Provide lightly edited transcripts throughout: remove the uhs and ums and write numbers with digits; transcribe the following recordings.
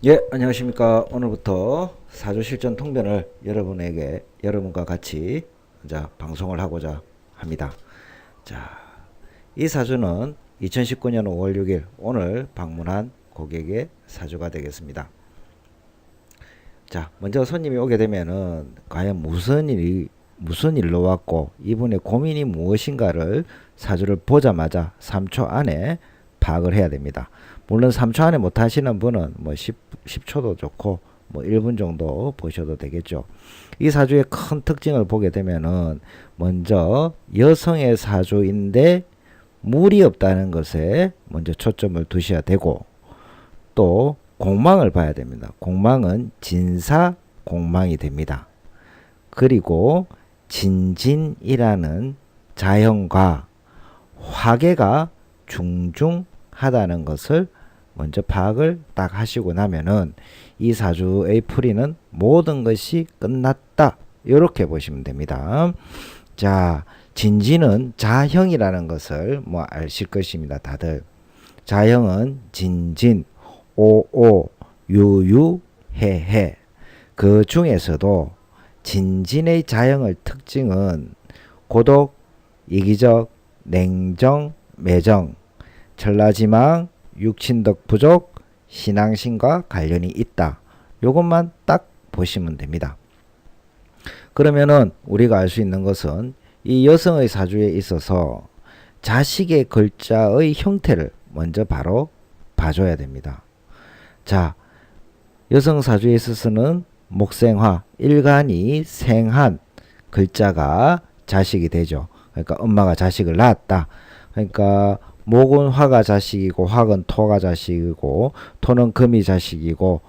예, 안녕하십니까. 오늘부터 사주 실전 통변을 여러분과 같이 방송을 하고자 합니다. 자, 이 사주는 2019년 5월 6일 오늘 방문한 고객의 사주가 되겠습니다. 자, 먼저 손님이 오게 되면은 과연 무슨 일로 왔고 이분의 고민이 무엇인가를 사주를 보자마자 3초 안에 파악을 해야 됩니다. 물론 3초 안에 못 하시는 분은 뭐 10초도 좋고 뭐 1분 정도 보셔도 되겠죠. 이 사주의 큰 특징을 보게 되면은 먼저 여성의 사주인데 물이 없다는 것에 먼저 초점을 두셔야 되고, 또 공망을 봐야 됩니다. 공망은 진사 공망이 됩니다. 그리고 진진이라는 자형과 화계가 중중하다는 것을 먼저 파악을 딱 하시고 나면은 이 사주의 풀이는 모든 것이 끝났다, 이렇게 보시면 됩니다. 자, 진진은 자형이라는 것을 뭐 아실 것입니다. 다들 자형은 진진, 오오, 유유, 해해. 그 중에서도 진진의 자형의 특징은 고독, 이기적, 냉정, 매정, 천라지망, 육친덕 부족, 신앙심과 관련이 있다. 요것만 딱 보시면 됩니다. 그러면은 우리가 알 수 있는 것은 이 여성의 사주에 있어서 자식의 글자의 형태를 먼저 바로 봐줘야 됩니다. 자, 여성 사주에 있어서는 목생화, 일간이 생한 글자가 자식이 되죠. 그러니까 엄마가 자식을 낳았다. 그러니까 목은 화가 자식이고 화는 토가 자식이고 토는 금이 자식이고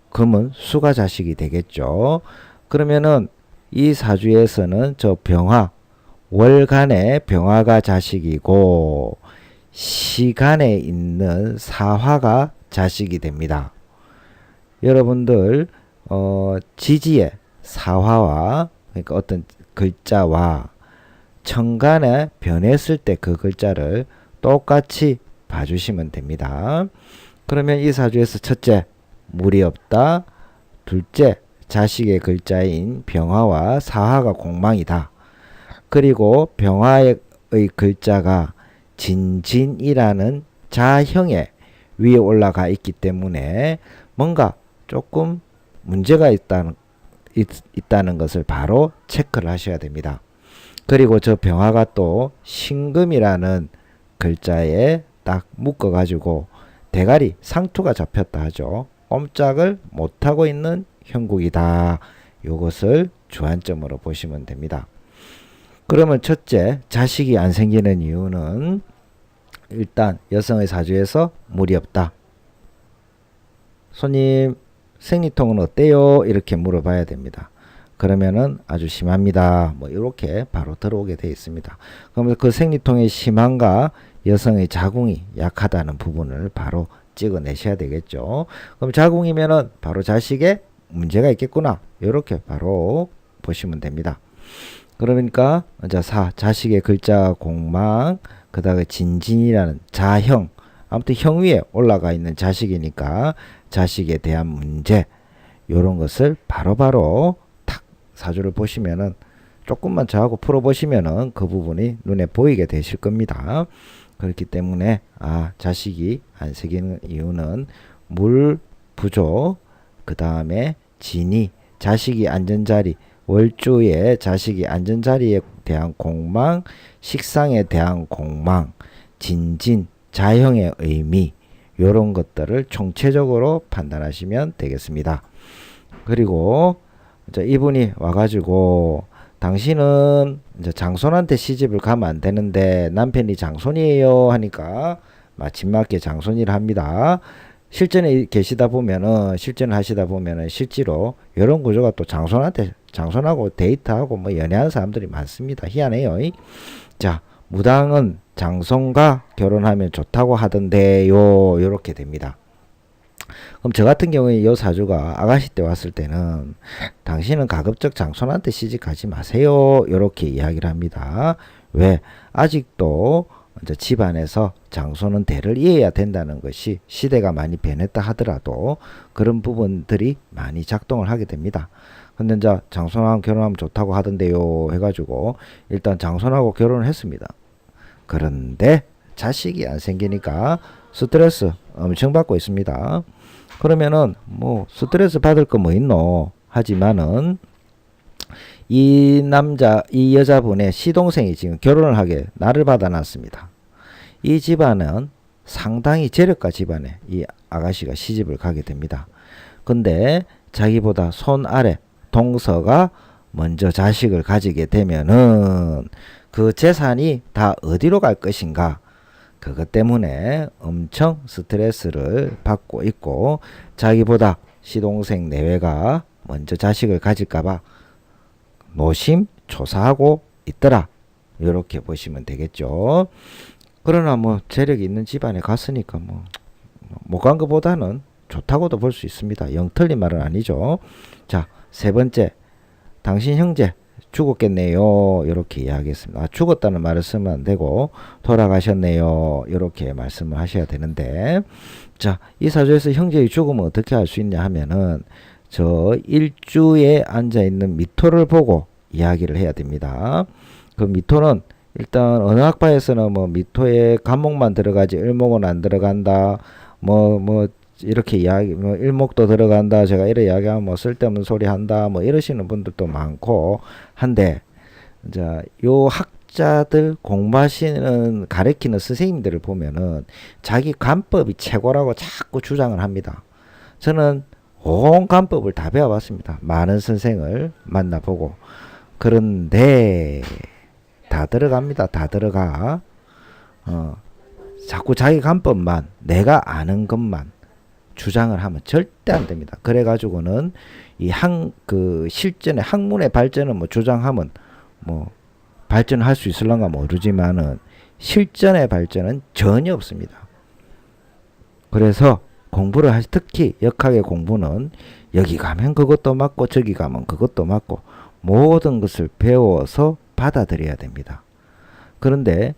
금은 수가 자식이 되겠죠. 그러면은 이 사주에서는 저 병화, 월간의 병화가 자식이고 시간에 있는 사화가 자식이 됩니다. 여러분들 지지의 사화와, 그러니까 어떤 글자와 천간에 변했을 때 그 글자를 똑같이 봐주시면 됩니다. 그러면 이 사주에서 첫째, 물이 없다. 둘째, 자식의 글자인 병화와 사화가 공망이다. 그리고 병화의 글자가 진진이라는 자형의 위에 올라가 있기 때문에 뭔가 조금 문제가 있다는 것을 바로 체크를 하셔야 됩니다. 그리고 저 병화가 또 신금이라는 글자에 딱 묶어 가지고 대가리 상투가 잡혔다 하죠. 꼼짝을 못하고 있는 형국이다. 이것을 주안점으로 보시면 됩니다. 그러면 첫째, 자식이 안 생기는 이유는 일단 여성의 사주에서 물이 없다. 손님, 생리통은 어때요? 이렇게 물어봐야 됩니다. 그러면은 아주 심합니다. 뭐 이렇게 바로 들어오게 되어 있습니다. 그러면 그 생리통의 심함과 여성의 자궁이 약하다는 부분을 바로 찍어내셔야 되겠죠. 그럼 자궁이면은 바로 자식에 문제가 있겠구나. 이렇게 바로 보시면 됩니다. 그러니까 자식의 글자 공망, 그 다음에 진진이라는 자형, 아무튼 형 위에 올라가 있는 자식이니까 자식에 대한 문제, 요런 것을 바로바로 탁 사주를 보시면은, 조금만 저하고 풀어보시면은 그 부분이 눈에 보이게 되실 겁니다. 그렇기 때문에 자식이 안 생기는 이유는 물 부족, 그 다음에 진이 자식이 앉은 자리, 월주에 자식이 앉은 자리에 대한 공망, 식상에 대한 공망, 진진, 자형의 의미, 요런 것들을 총체적으로 판단하시면 되겠습니다. 그리고 이분이 와가지고 당신은 장손한테 시집을 가면 안 되는데 남편이 장손이에요 하니까 마침맞게 장손이라 합니다. 실전에 계시다 보면은, 실전을 하시다 보면은 실제로 이런 구조가 또 장손하고 데이트하고 뭐 연애하는 사람들이 많습니다. 희한해요. 자, 무당은 장손과 결혼하면 좋다고 하던데요. 이렇게 됩니다. 그럼 저 같은 경우에 이 사주가 아가씨 때 왔을 때는 당신은 가급적 장손한테 시집 가지 마세요. 이렇게 이야기를 합니다. 왜? 아직도 이제 집안에서 장손은 대를 이어야 된다는 것이 시대가 많이 변했다 하더라도 그런 부분들이 많이 작동을 하게 됩니다. 근데 이제 장손하고 결혼하면 좋다고 하던데요 해가지고 일단 장손하고 결혼을 했습니다. 그런데 자식이 안 생기니까 스트레스 엄청 받고 있습니다. 그러면은 뭐 스트레스 받을 거 뭐 있노 하지만은 이 여자분의 시동생이 지금 결혼을 하게 날을 받아놨습니다. 이 집안은 상당히 재력가 집안에 이 아가씨가 시집을 가게 됩니다. 근데 자기보다 손 아래 동서가 먼저 자식을 가지게 되면은 그 재산이 다 어디로 갈 것인가? 그것 때문에 엄청 스트레스를 받고 있고 자기보다 시동생 내외가 먼저 자식을 가질까봐 노심초사하고 있더라. 이렇게 보시면 되겠죠. 그러나 뭐 재력이 있는 집안에 갔으니까 뭐 못 간 것보다는 좋다고도 볼 수 있습니다. 영 틀린 말은 아니죠. 자, 세 번째, 당신 형제 죽었겠네요. 이렇게 이야기했습니다. 죽었다는 말을 쓰면 안 되고 돌아가셨네요. 이렇게 말씀을 하셔야 되는데, 자, 이 사주에서 형제의 죽음을 어떻게 알 수 있냐 하면은 저 일주에 앉아 있는 미토를 보고 이야기를 해야 됩니다. 그 미토는 일단 어느 학파에서는 뭐 미토에 간목만 들어가지 을목은 안 들어간다. 뭐 이렇게 이야기, 뭐 일목도 들어간다. 제가 이래 이야기하면 뭐 쓸데없는 소리 한다. 뭐 이러시는 분들도 많고 한데, 이제 요 학자들 공부하시는 가르치는 선생님들을 보면은 자기 간법이 최고라고 자꾸 주장을 합니다. 저는 온 간법을 다 배워봤습니다. 많은 선생을 만나보고. 그런데 다 들어갑니다. 다 들어가. 자꾸 자기 간법만, 내가 아는 것만 주장을 하면 절대 안 됩니다. 그래가지고는 그 실전의 학문의 발전은 뭐 주장하면 뭐 발전할 수 있을런가 모르지만은 실전의 발전은 전혀 없습니다. 그래서 공부를 특히 역학의 공부는 여기 가면 그것도 맞고 저기 가면 그것도 맞고 모든 것을 배워서 받아들여야 됩니다. 그런데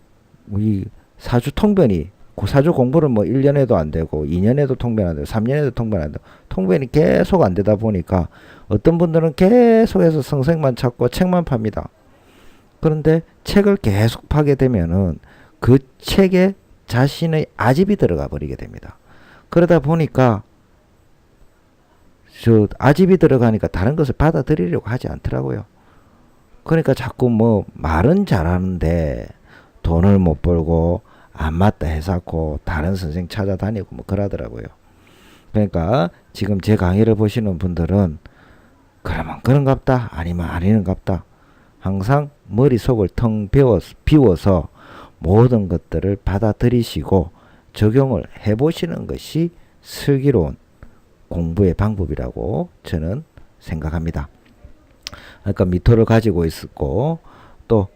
이 사주 통변이 사주 공부를 뭐 1년에도 안 되고 2년에도 통변 안 되고 3년에도 통변 안 되고 통변이 계속 안 되다 보니까 어떤 분들은 계속해서 성색만 찾고 책만 팝니다. 그런데 책을 계속 파게 되면은 그 책에 자신의 아집이 들어가 버리게 됩니다. 그러다 보니까 저 아집이 들어가니까 다른 것을 받아들이려고 하지 않더라고요. 그러니까 자꾸 뭐 말은 잘하는데 돈을 못 벌고 안 맞다 해서고 다른 선생 찾아다니고 뭐 그러더라고요. 그러니까 지금 제 강의를 보시는 분들은 그러면 그런갑다 아니면 아니는갑다. 항상 머릿속을 텅 비워서 모든 것들을 받아들이시고 적용을 해보시는 것이 슬기로운 공부의 방법이라고 저는 생각합니다. 그러니까 미토를 가지고 있었고 또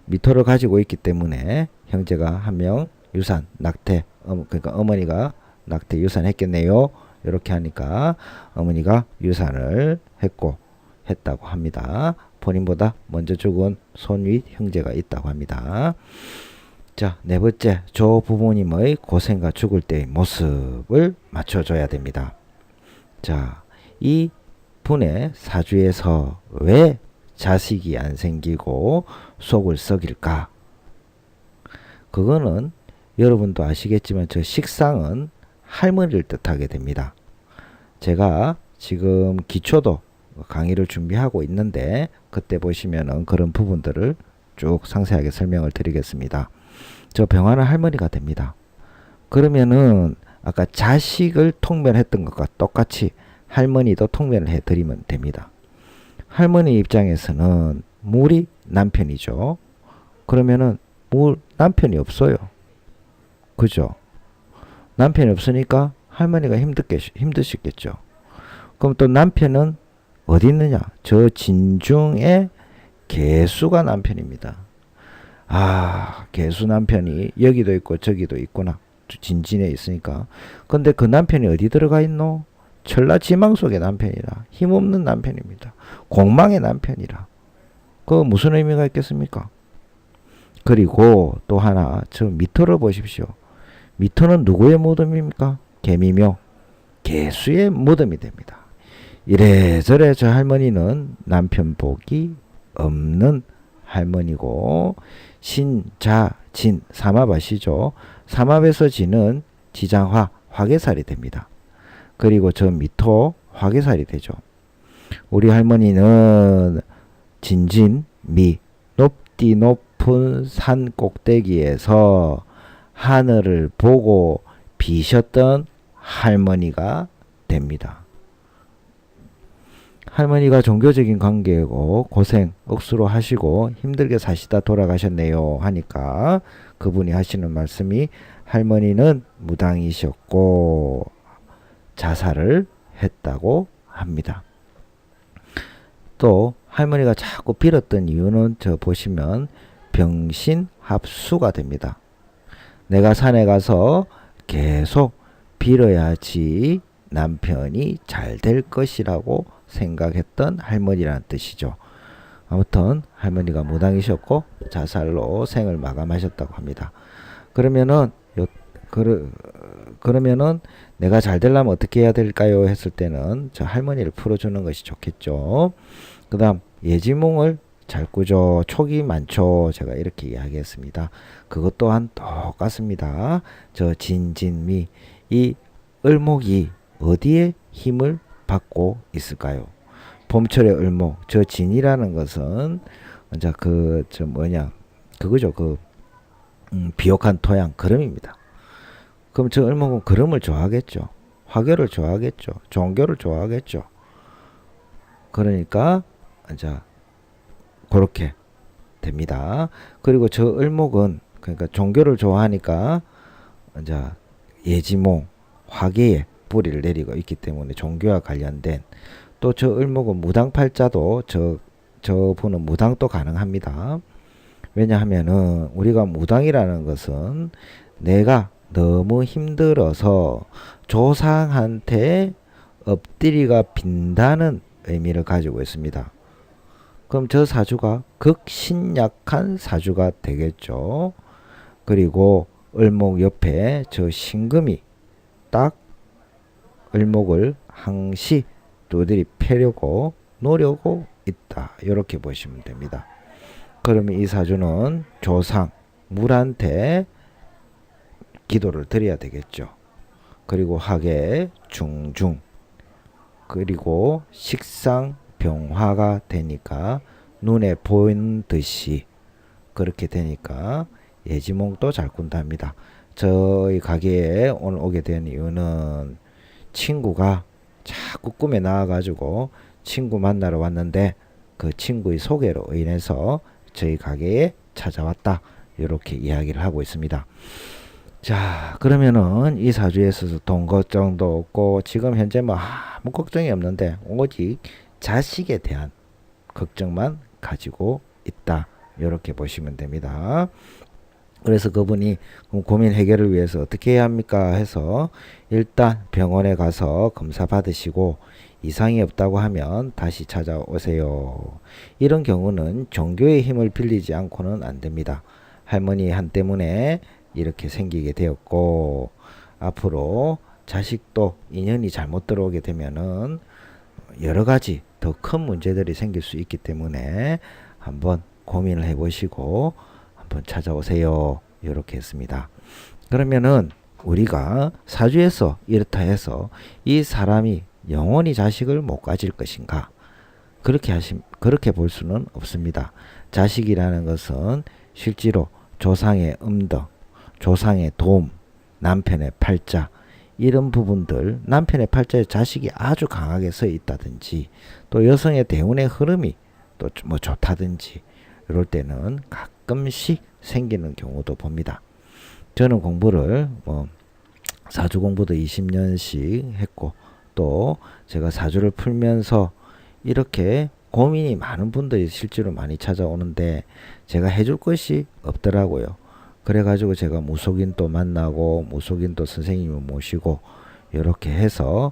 미토를 가지고 있기 때문에 형제가 한 명 유산 낙태 그러니까 어머니가 낙태 유산했겠네요. 이렇게 하니까 어머니가 유산을 했다고 합니다. 본인보다 먼저 죽은 손윗 형제가 있다고 합니다. 자, 네 번째, 조 부모님의 고생과 죽을 때의 모습을 맞춰줘야 됩니다. 자, 이 분의 사주에서 왜 자식이 안 생기고 속을 썩일까? 그거는 여러분도 아시겠지만 저 식상은 할머니를 뜻하게 됩니다. 제가 지금 기초도 강의를 준비하고 있는데 그때 보시면은 그런 부분들을 쭉 상세하게 설명을 드리겠습니다. 저 병화는 할머니가 됩니다. 그러면은 아까 자식을 통변했던 것과 똑같이 할머니도 통변을 해드리면 됩니다. 할머니 입장에서는 물이 남편이죠. 그러면은 남편이 없어요. 그죠? 남편이 없으니까 할머니가 힘드시겠죠. 그럼 또 남편은 어디 있느냐? 저 진중에 개수가 남편입니다. 아, 개수 남편이 여기도 있고 저기도 있구나. 진진에 있으니까. 근데 그 남편이 어디 들어가 있노? 천라지망 속의 남편이라. 힘없는 남편입니다. 공망의 남편이라. 그 무슨 의미가 있겠습니까? 그리고 또 하나 저 미터를 보십시오. 미터는 누구의 무덤입니까? 개미묘 개수의 무덤이 됩니다. 이래저래 저 할머니는 남편 복이 없는 할머니고 신자진 삼합 아시죠? 삼합에서 지는 지장화 화개살이 됩니다. 그리고 저 미토 화개살이 되죠. 우리 할머니는 진진미 높디 높은 산 꼭대기에서 하늘을 보고 비셨던 할머니가 됩니다. 할머니가 종교적인 관계고 고생 억수로 하시고 힘들게 사시다 돌아가셨네요 하니까 그분이 하시는 말씀이 할머니는 무당이셨고 자살을 했다고 합니다. 또 할머니가 자꾸 빌었던 이유는 저 보시면 병신합수가 됩니다. 내가 산에 가서 계속 빌어야지 남편이 잘 될 것이라고 생각했던 할머니라는 뜻이죠. 아무튼 할머니가 무당이셨고 자살로 생을 마감하셨다고 합니다. 그러면은 그러면은 내가 잘 되려면 어떻게 해야 될까요? 했을 때는 저 할머니를 풀어주는 것이 좋겠죠. 그 다음 예지몽을 잘 꾸죠. 촉이 많죠. 제가 이렇게 이야기했습니다. 그것 또한 똑같습니다. 저 진진미 이 을목이 어디에 힘을 받고 있을까요? 봄철의 을목 저 진이라는 것은 이제 저 뭐냐 그거죠. 비옥한 토양 거름입니다. 그럼 저 을목은 거름을 좋아하겠죠. 화교를 좋아하겠죠. 종교를 좋아하겠죠. 그러니까 이제 그렇게 됩니다. 그리고 저 을목은 그러니까 종교를 좋아하니까 이제 예지몽 화계에 뿌리를 내리고 있기 때문에 종교와 관련된 또 저 을목은 무당팔자도 저 분은 무당도 가능합니다. 왜냐하면은 우리가 무당이라는 것은 내가 너무 힘들어서 조상한테 엎드리가 빈다는 의미를 가지고 있습니다. 그럼 저 사주가 극신약한 사주가 되겠죠. 그리고 을목 옆에 저 신금이 딱 을목을 항시 두드리 패려고 노려고 있다. 이렇게 보시면 됩니다. 그러면 이 사주는 조상, 물한테 기도를 드려야 되겠죠. 그리고 하계, 중중, 그리고 식상, 병화가 되니까 눈에 보이는 듯이 그렇게 되니까 예지몽도 잘 꾼답니다. 저희 가게에 오늘 오게 된 이유는 친구가 자꾸 꿈에 나와가지고 친구 만나러 왔는데 그 친구의 소개로 인해서 저희 가게에 찾아왔다. 이렇게 이야기를 하고 있습니다. 자, 그러면은 이 사주에 있어서 돈 걱정도 없고 지금 현재 뭐 아무 걱정이 없는데 오직 자식에 대한 걱정만 가지고 있다. 이렇게 보시면 됩니다. 그래서 그분이 고민 해결을 위해서 어떻게 해야 합니까? 해서 일단 병원에 가서 검사 받으시고 이상이 없다고 하면 다시 찾아오세요. 이런 경우는 종교의 힘을 빌리지 않고는 안 됩니다. 할머니 한 때문에 이렇게 생기게 되었고 앞으로 자식도 인연이 잘못 들어오게 되면은 여러 가지 더 큰 문제들이 생길 수 있기 때문에 한번 고민을 해보시고 한번 찾아오세요. 이렇게 했습니다. 그러면은 우리가 사주에서 이렇다 해서 이 사람이 영원히 자식을 못 가질 것인가? 그렇게 볼 수는 없습니다. 자식이라는 것은 실제로 조상의 음덕, 조상의 도움, 남편의 팔자 이런 부분들 남편의 팔자에 자식이 아주 강하게 서 있다든지 또 여성의 대운의 흐름이 또 뭐 좋다든지 이럴 때는 가끔씩 생기는 경우도 봅니다. 저는 공부를 사주 공부도 20년씩 했고 또 제가 사주를 풀면서 이렇게 고민이 많은 분들이 실제로 많이 찾아오는데 제가 해줄 것이 없더라고요. 그래가지고 제가 무속인도 만나고 무속인도 선생님을 모시고 이렇게 해서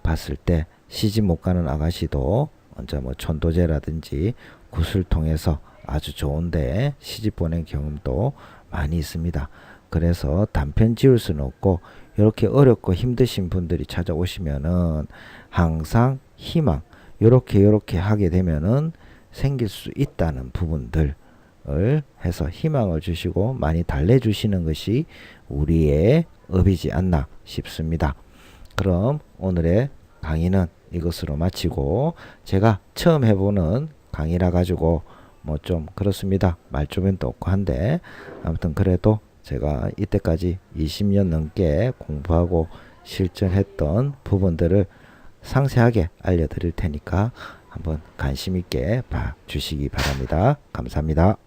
봤을 때 시집 못 가는 아가씨도 먼저 뭐 천도제라든지 굿을 통해서 아주 좋은데 시집 보낸 경험도 많이 있습니다. 그래서 단편 지을 수는 없고 이렇게 어렵고 힘드신 분들이 찾아오시면은 항상 희망 요렇게 하게 되면은 생길 수 있다는 부분들을 해서 희망을 주시고 많이 달래주시는 것이 우리의 업이지 않나 싶습니다. 그럼 오늘의 강의는 이것으로 마치고 제가 처음 해보는 강의라 가지고 뭐 좀 그렇습니다. 말주변도 없고 한데 아무튼 그래도 제가 이때까지 20년 넘게 공부하고 실전했던 부분들을 상세하게 알려드릴 테니까 한번 관심 있게 봐 주시기 바랍니다. 감사합니다.